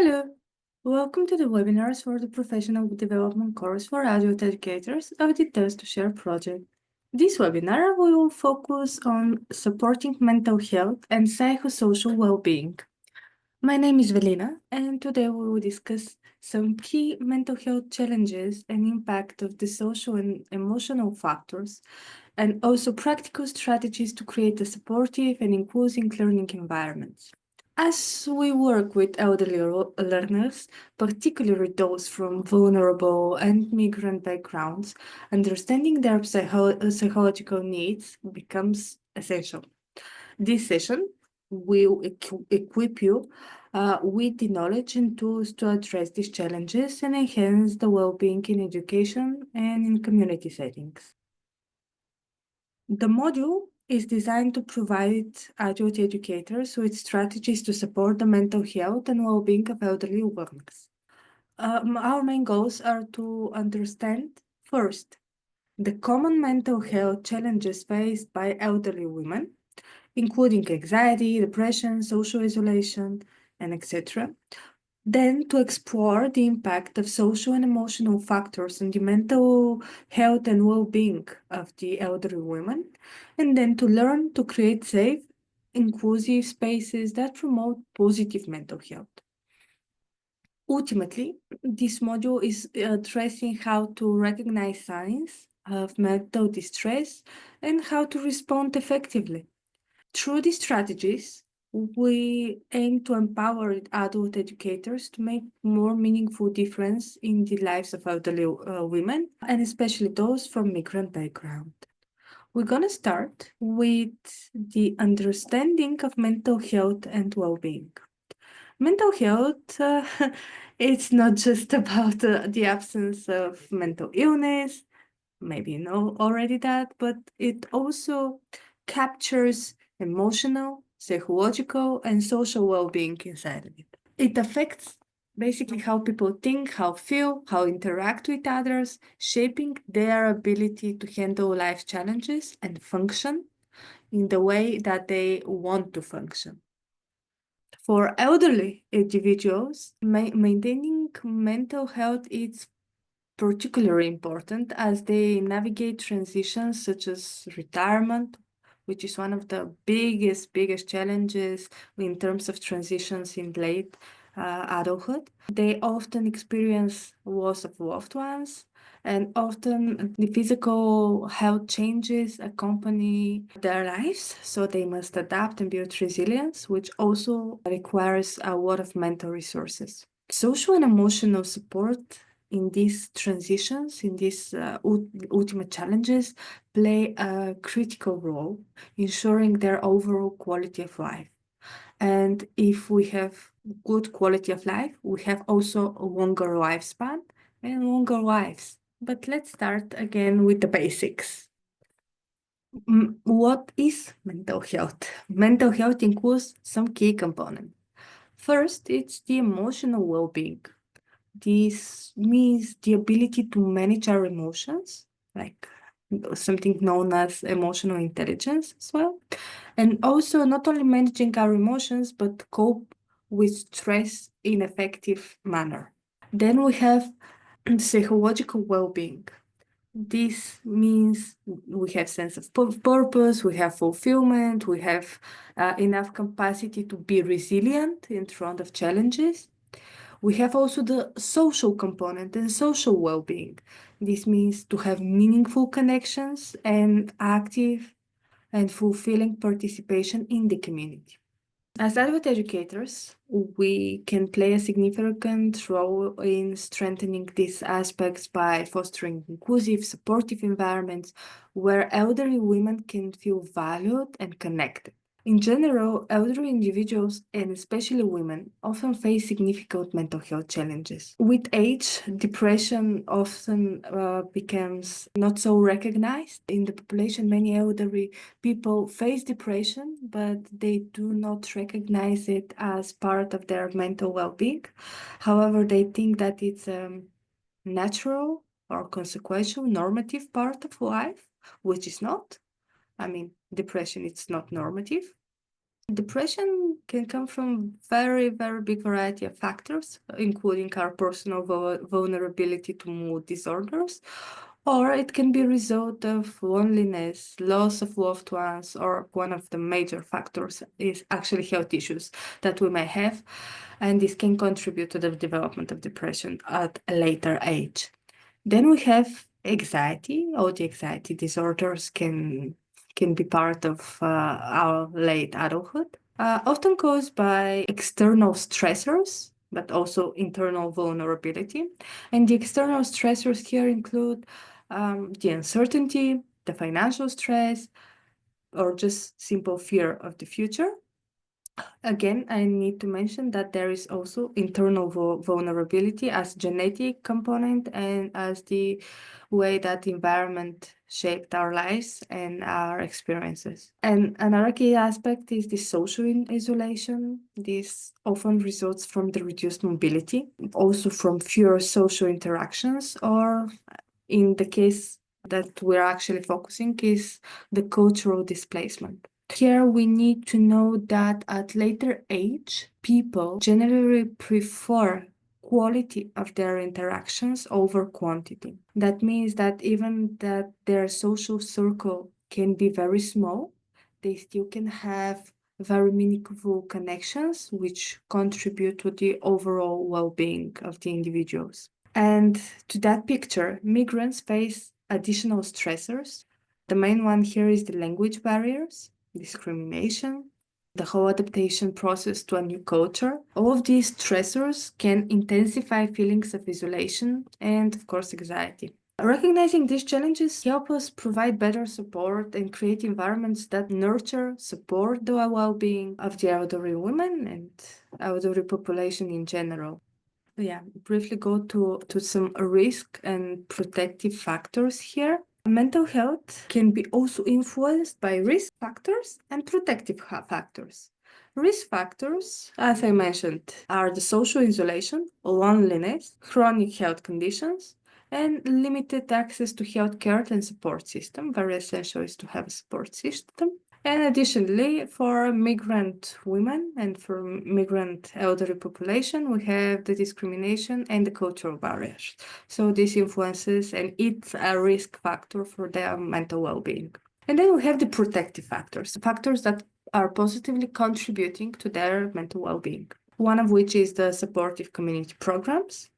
Hello, welcome to the webinars for the Professional Development course for adult educators of the Test to Share project. This webinar will focus on supporting mental health and psychosocial well-being. My name is Velina, and today we will discuss some key mental health challenges and impact of the social and emotional factors, and also practical strategies to create a supportive and inclusive learning environment. As we work with elderly learners, particularly those from vulnerable and migrant backgrounds, understanding their psychological needs becomes essential. This session will equip you with the knowledge and tools to address these challenges and enhance the well-being in education and in community settings. The module is designed to provide adult educators with strategies to support the mental health and well-being of elderly learners. Our main goals are to understand, first, the common mental health challenges faced by elderly women, including anxiety, depression, social isolation, and etc. Then to explore the impact of social and emotional factors on the mental health and well-being of the elderly women, and then to learn to create safe, inclusive spaces that promote positive mental health. Ultimately, this module is addressing how to recognize signs of mental distress and how to respond effectively. Through these strategies, we aim to empower adult educators to make more meaningful difference in the lives of elderly women, and especially those from migrant background. We're going to start with the understanding of mental health and well-being. Mental health, it's not just about the absence of mental illness, maybe you know already that, but it also captures emotional, psychological, and social well-being inside of it. It affects basically how people think, how feel, how interact with others, shaping their ability to handle life challenges and function in the way that they want to function. For elderly individuals, maintaining mental health is particularly important as they navigate transitions such as retirement, which is one of the biggest challenges in terms of transitions in late adulthood. They often experience loss of loved ones, and often the physical health changes accompany their lives, so they must adapt and build resilience, which also requires a lot of mental resources. Social and emotional support in these transitions, in these ultimate challenges, play a critical role, ensuring their overall quality of life. And if we have good quality of life, we have also a longer lifespan and longer lives. But let's start again with the basics. What is mental health? Mental health includes some key components. First, it's the emotional well-being. This means the ability to manage our emotions, like something known as emotional intelligence as well. And also not only managing our emotions, but cope with stress in effective manner. Then we have psychological well-being. This means we have sense of purpose, we have fulfillment, we have enough capacity to be resilient in front of challenges. We have also the social component and social well-being. This means to have meaningful connections and active and fulfilling participation in the community. As adult educators, we can play a significant role in strengthening these aspects by fostering inclusive, supportive environments where elderly women can feel valued and connected. In general, elderly individuals, and especially women, often face significant mental health challenges. With age, depression often becomes not so recognized. In the population, many elderly people face depression, but they do not recognize it as part of their mental well-being. However, they think that it's a natural or consequential normative part of life, which is not. I mean, depression, it's not normative. Depression can come from very, very big variety of factors, including our personal vulnerability to mood disorders, or it can be a result of loneliness, loss of loved ones, or one of the major factors is actually health issues that we may have, and this can contribute to the development of depression at a later age. Then we have anxiety. All the anxiety disorders can be part of our late adulthood, often caused by external stressors, but also internal vulnerability. And the external stressors here include the uncertainty, the financial stress, or just simple fear of the future. Again, I need to mention that there is also internal vulnerability as genetic component and as the way that the environment shaped our lives and our experiences. And another key aspect is the social isolation. This often results from the reduced mobility, also from fewer social interactions, or in the case that we're actually focusing is the cultural displacement. Here we need to know that at later age, people generally prefer quality of their interactions over quantity. That means that even that their social circle can be very small, they still can have very meaningful connections which contribute to the overall well-being of the individuals. And to that picture, migrants face additional stressors. The main one here is the language barriers, discrimination, the whole adaptation process to a new culture. All of these stressors can intensify feelings of isolation and, of course, anxiety. Recognizing these challenges help us provide better support and create environments that nurture, support the well-being of the elderly women and elderly population in general. Yeah, briefly go to some risk and protective factors here. Mental health can be also influenced by risk factors and protective factors. Risk factors, as I mentioned, are the social isolation, loneliness, chronic health conditions, and limited access to healthcare and support system. Very essential is to have a support system. And additionally, for migrant women and for migrant elderly population, we have the discrimination and the cultural barriers. So this influences and it's a risk factor for their mental well-being. And then we have the protective factors that are positively contributing to their mental well-being. One of which is the supportive community programs.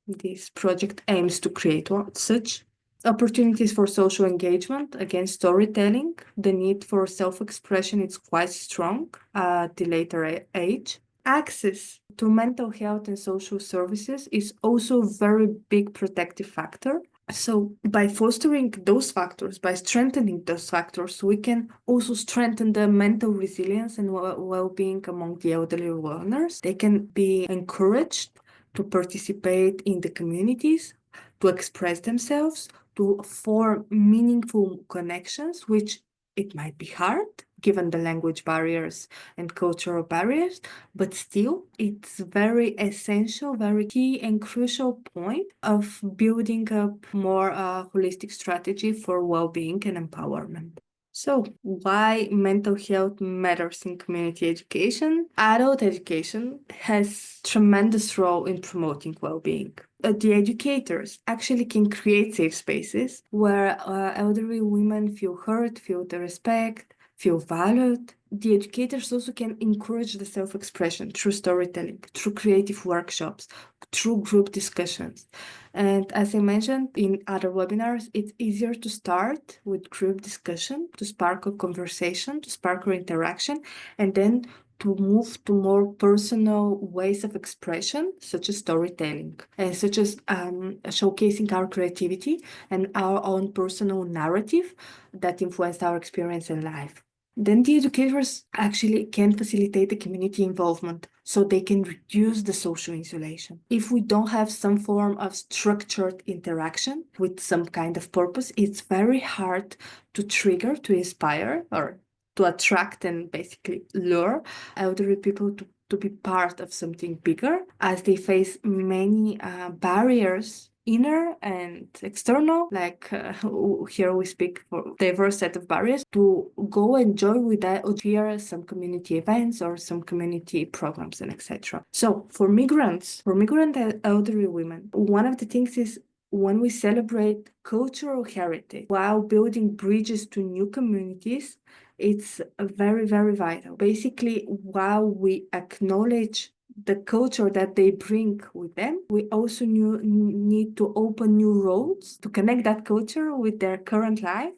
This project aims to create such opportunities for social engagement, again, storytelling. The need for self-expression is quite strong at the later age. Access to mental health and social services is also a very big protective factor. So by fostering those factors, by strengthening those factors, we can also strengthen the mental resilience and well-being among the elderly learners. They can be encouraged to participate in the communities, to express themselves, to form meaningful connections, which it might be hard given the language barriers and cultural barriers, but still it's very essential, very key and crucial point of building up more holistic strategy for well-being and empowerment. So, why mental health matters in community education? Adult education has tremendous role in promoting well-being. The educators actually can create safe spaces where elderly women feel heard, feel the respect, feel valued. The educators also can encourage the self-expression through storytelling, through creative workshops, through group discussions. And as I mentioned in other webinars, it's easier to start with group discussion, to spark a conversation, to spark an interaction, and then to move to more personal ways of expression, such as storytelling, and such as showcasing our creativity and our own personal narrative that influenced our experience in life. Then the educators actually can facilitate the community involvement so they can reduce the social isolation. If we don't have some form of structured interaction with some kind of purpose, it's very hard to trigger, to inspire, or to attract and basically lure elderly people to be part of something bigger, as they face many barriers inner and external, like here we speak for diverse set of barriers, to go enjoy with that or hear some community events or some community programs and etc. So for migrant elderly women, one of the things is when we celebrate cultural heritage while building bridges to new communities, it's very, very vital. Basically, while we acknowledge the culture that they bring with them, we also need to open new roads to connect that culture with their current life,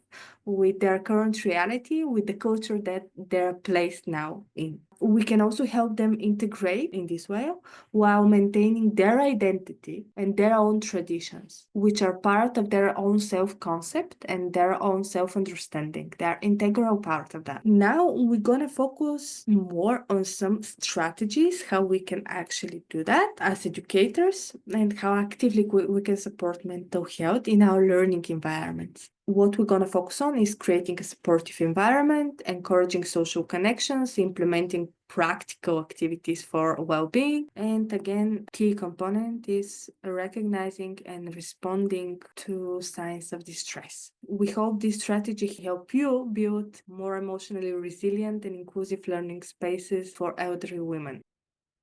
with their current reality, with the culture that they're placed now in. We can also help them integrate in this way while maintaining their identity and their own traditions, which are part of their own self-concept and their own self-understanding. They are integral part of that. Now we're gonna focus more on some strategies, how we can actually do that as educators and how actively we can support mental health in our learning environments. What we're going to focus on is creating a supportive environment, encouraging social connections, implementing practical activities for well-being, and again, key component is recognizing and responding to signs of distress. We hope this strategy help you build more emotionally resilient and inclusive learning spaces for elderly women.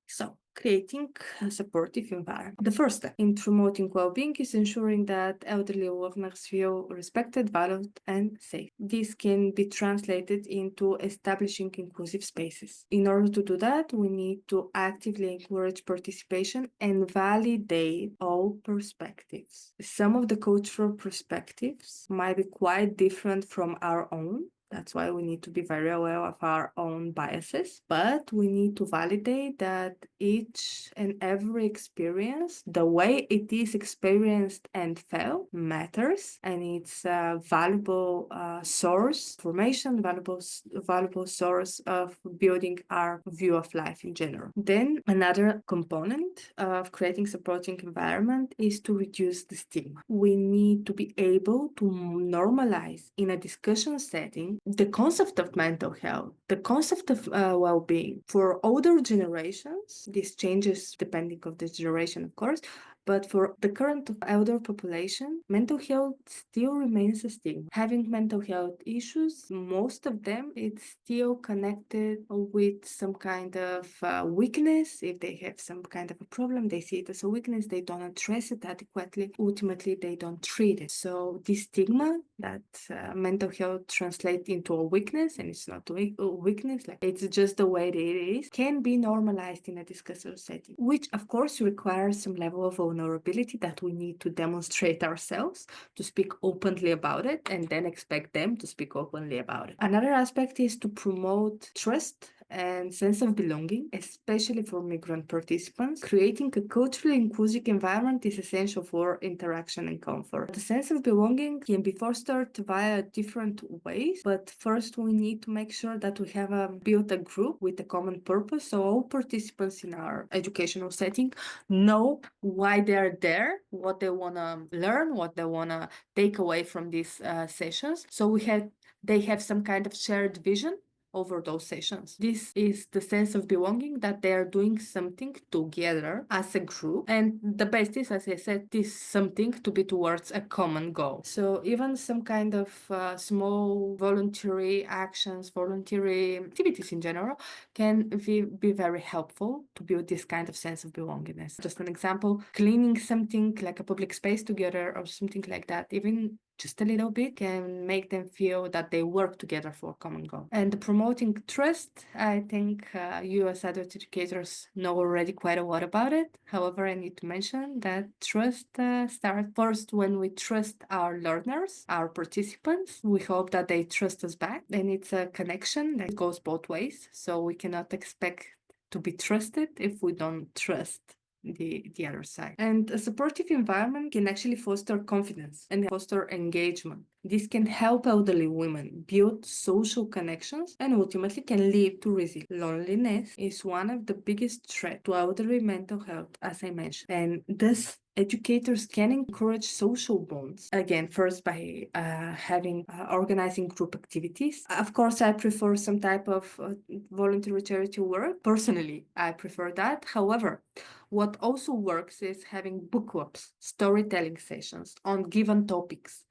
So, creating a supportive environment. The first step in promoting well-being is ensuring that elderly learners feel respected, valued, and safe. This can be translated into establishing inclusive spaces. In order to do that, we need to actively encourage participation and validate all perspectives. Some of the cultural perspectives might be quite different from our own. That's why we need to be very aware of our own biases, but we need to validate that each and every experience, the way it is experienced and felt, matters, and it's a valuable source information, valuable source of building our view of life in general. Then another component of creating supporting environment is to reduce the stigma. We need to be able to normalize in a discussion setting the concept of mental health, the concept of well-being. For older generations, this changes depending on the generation, of course, but for the current elder population, mental health still remains a stigma. Having mental health issues, most of them, it's still connected with some kind of weakness. If they have some kind of a problem, they see it as a weakness, they don't address it adequately, ultimately they don't treat it. So this stigma that mental health translates into a weakness, and it's not a weakness, like it's just the way it is, can be normalized in a discussion setting, which of course requires some level of vulnerability that we need to demonstrate ourselves, to speak openly about it, and then expect them to speak openly about it. Another aspect is to promote trust and sense of belonging, especially for migrant participants. Creating a culturally inclusive environment is essential for interaction and comfort. The sense of belonging can be fostered via different ways, but first we need to make sure that we have built a group with a common purpose, so all participants in our educational setting know why they're there, what they want to learn, what they want to take away from these sessions. So they have some kind of shared vision over those sessions. This is the sense of belonging, that they are doing something together as a group. And the best is, as I said, this something to be towards a common goal. So even some kind of small voluntary actions, voluntary activities in general can be very helpful to build this kind of sense of belongingness. Just an example, cleaning something like a public space together or something like that, even just a little bit, can make them feel that they work together for a common goal. And promoting trust, I think you as adult educators know already quite a lot about it. However, I need to mention that trust starts first when we trust our learners, our participants. We hope that they trust us back, and it's a connection that goes both ways. So we cannot expect to be trusted if we don't trust the other side. And a supportive environment can actually foster confidence and foster engagement. This can help elderly women build social connections and ultimately can lead to resilience. Loneliness is one of the biggest threats to elderly mental health, as I mentioned, and thus educators can encourage social bonds, again, first by organizing group activities. Of course, I prefer some type of voluntary charity work. Personally, I prefer that. However, What also works is having book clubs, storytelling sessions on given topics,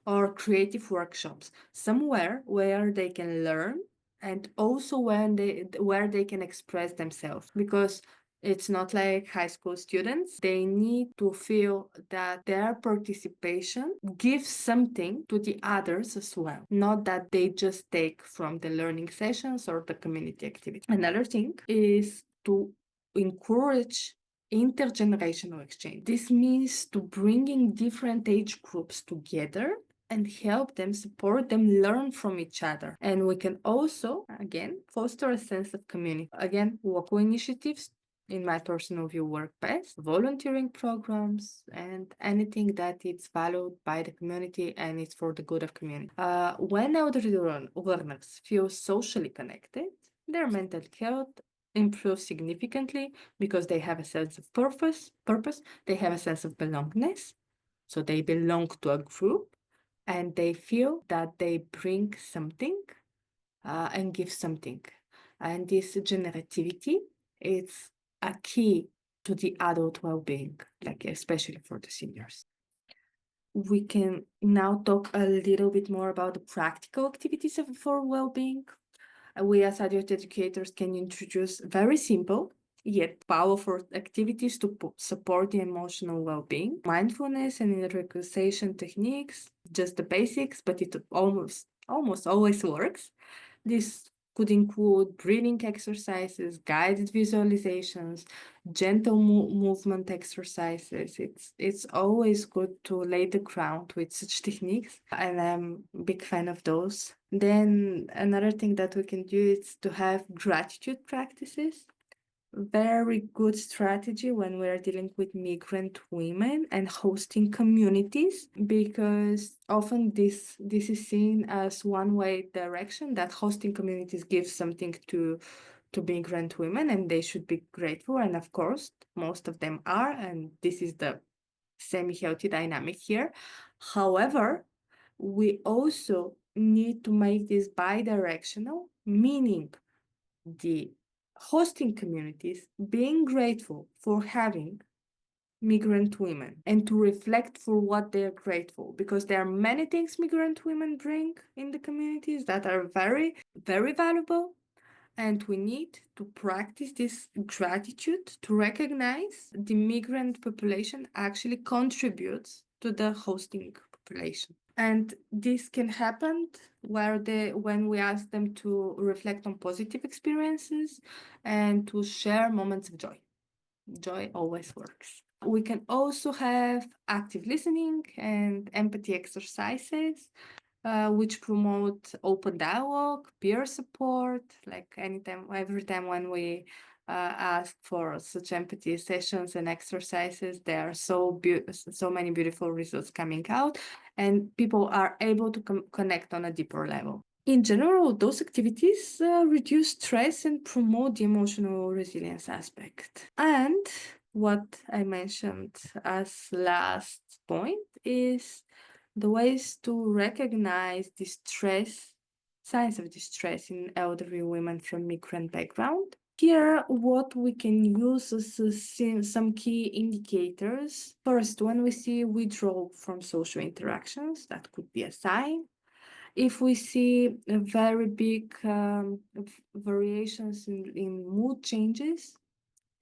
or creative workshops, somewhere where they can learn and also where they can express themselves, because it's not like high school students. They need to feel that their participation gives something to the others as well, not that they just take from the learning sessions or the community activity. Another thing is to encourage intergenerational exchange. This means to bringing different age groups together and help them, support them, learn from each other. And we can also, again, foster a sense of community. Again, local initiatives, in my personal view, work best. Volunteering programs and anything that is valued by the community and it's for the good of community. When elderly learners feel socially connected, their mental health improves significantly because they have a sense of purpose, they have a sense of belongingness, so they belong to a group, and they feel that they bring something and give something. And this generativity is a key to the adult well-being, like especially for the seniors. We can now talk a little bit more about the practical activities for well-being. We as adult educators can introduce very simple yet powerful activities to support the emotional well-being. Mindfulness and relaxation techniques, just the basics, but it almost always works. This could include breathing exercises, guided visualizations, gentle movement exercises. It's always good to lay the ground with such techniques, and I'm a big fan of those. Then another thing that we can do is to have gratitude practices. Very good strategy when we're dealing with migrant women and hosting communities, because often this is seen as one way direction, that hosting communities gives something to migrant women and they should be grateful, and of course most of them are, and this is the semi-healthy dynamic here. However, we also need to make this bi-directional, meaning the hosting communities being grateful for having migrant women and to reflect for what they're grateful, because there are many things migrant women bring in the communities that are very, very valuable. And we need to practice this gratitude to recognize the migrant population actually contributes to the hosting population. And this can happen when we ask them to reflect on positive experiences and to share moments of joy. Joy always works. We can also have active listening and empathy exercises, which promote open dialogue, peer support. Like every time when we ask for such empathy sessions and exercises, there are so many beautiful results coming out, and people are able to connect on a deeper level. In general, those activities reduce stress and promote the emotional resilience aspect. And what I mentioned as last point is the ways to recognize distress, signs of distress in elderly women from migrant background. Here, what we can use is some key indicators. First, when we see withdrawal from social interactions, that could be a sign. If we see a very big variations in mood changes,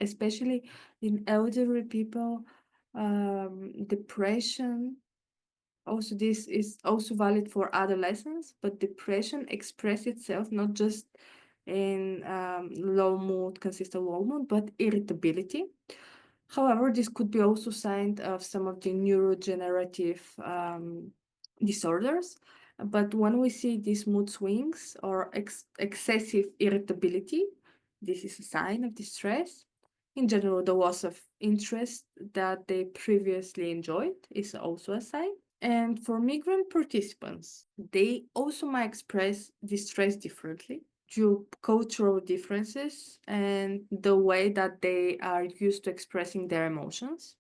especially in elderly people, depression. Also, this is also valid for adolescents, but depression expresses itself not just in low mood, consistent low mood, but irritability. However, this could be also sign of some of the neurodegenerative disorders. But when we see these mood swings or excessive irritability, this is a sign of distress. In general, the loss of interest that they previously enjoyed is also a sign. And for migrant participants, they also might express distress differently due to cultural differences and the way that they are used to expressing their emotions.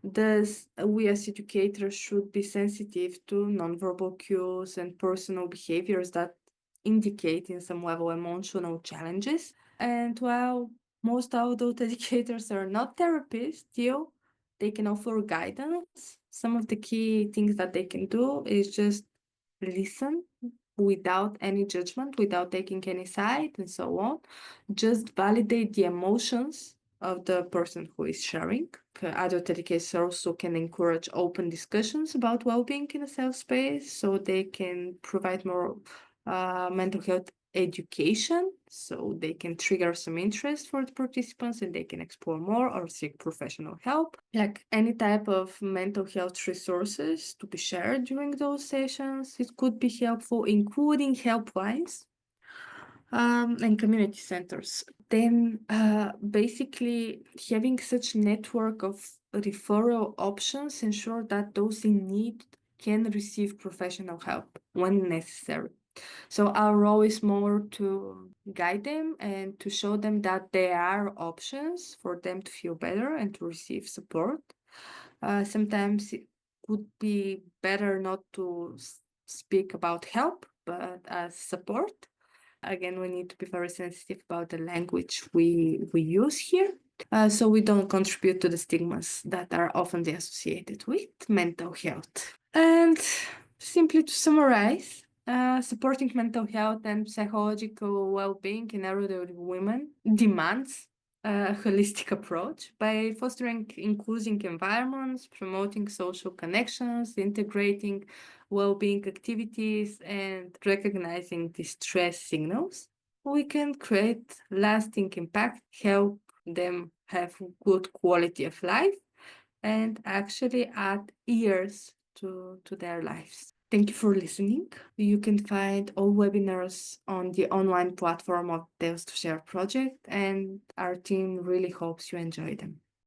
Thus, we as educators should be sensitive to nonverbal cues and personal behaviors that indicate in some level emotional challenges. And while Most adult educators are not therapists, still, they can offer guidance. Some of the key things that they can do is just listen without any judgment, without taking any side, and so on. Just validate the emotions of the person who is sharing. Adult educators also can encourage open discussions about well-being in a safe space, so they can provide more mental health education, so they can trigger some interest for the participants and they can explore more or seek professional help. Like any type of mental health resources to be shared during those sessions, it could be helpful, including helplines and community centers. Then basically having such network of referral options ensure that those in need can receive professional help when necessary. So our role is more to guide them and to show them that there are options for them to feel better and to receive support. Sometimes it would be better not to speak about help, but as support. Again, we need to be very sensitive about the language we use here. So we don't contribute to the stigmas that are often associated with mental health. And simply to summarize, supporting mental health and psychological well-being in elderly women demands a holistic approach by fostering inclusive environments, promoting social connections, integrating well-being activities, and recognizing distress signals. We can create lasting impact, help them have good quality of life, and actually add years to their lives. Thank you for listening. You can find all webinars on the online platform of Tales to Share project, and our team really hopes you enjoy them.